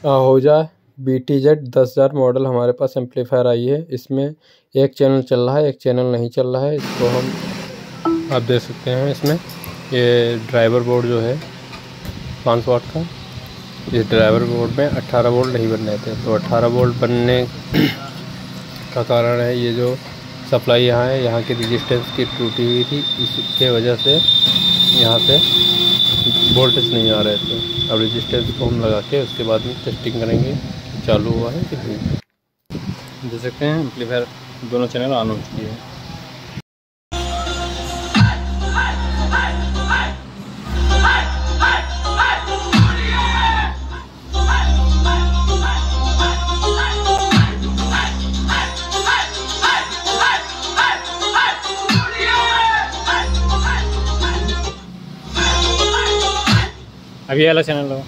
Ahuja BTZ 10,000 model हमारे पास amplifier आई है। इसमें एक चैनल चल रहा है, एक चैनल नहीं चल रहा है। इसको हम आप देख सकते हैं। इसमें ये ड्राइवर बोर्ड जो है 500 वाट का, इस ड्राइवर बोर्ड में 18 वोल्ट नहीं बन रहे थे। तो 18 वोल्ट बनने का कारण है ये जो सप्लाई यहाँ है, यहाँ की रेजिस्टेंस की टूटी हुई थी, इसके वजह से यहाँ से वोल्टेज नहीं आ रहे थे। अब रेजिस्टेंस को हम लगा के उसके बाद में टेस्टिंग करेंगे चालू हुआ है कि नहीं। देख सकते हैं एम्पलीफायर दोनों चैनल ऑन हो चुकी है। अभी वाला चैनल लो।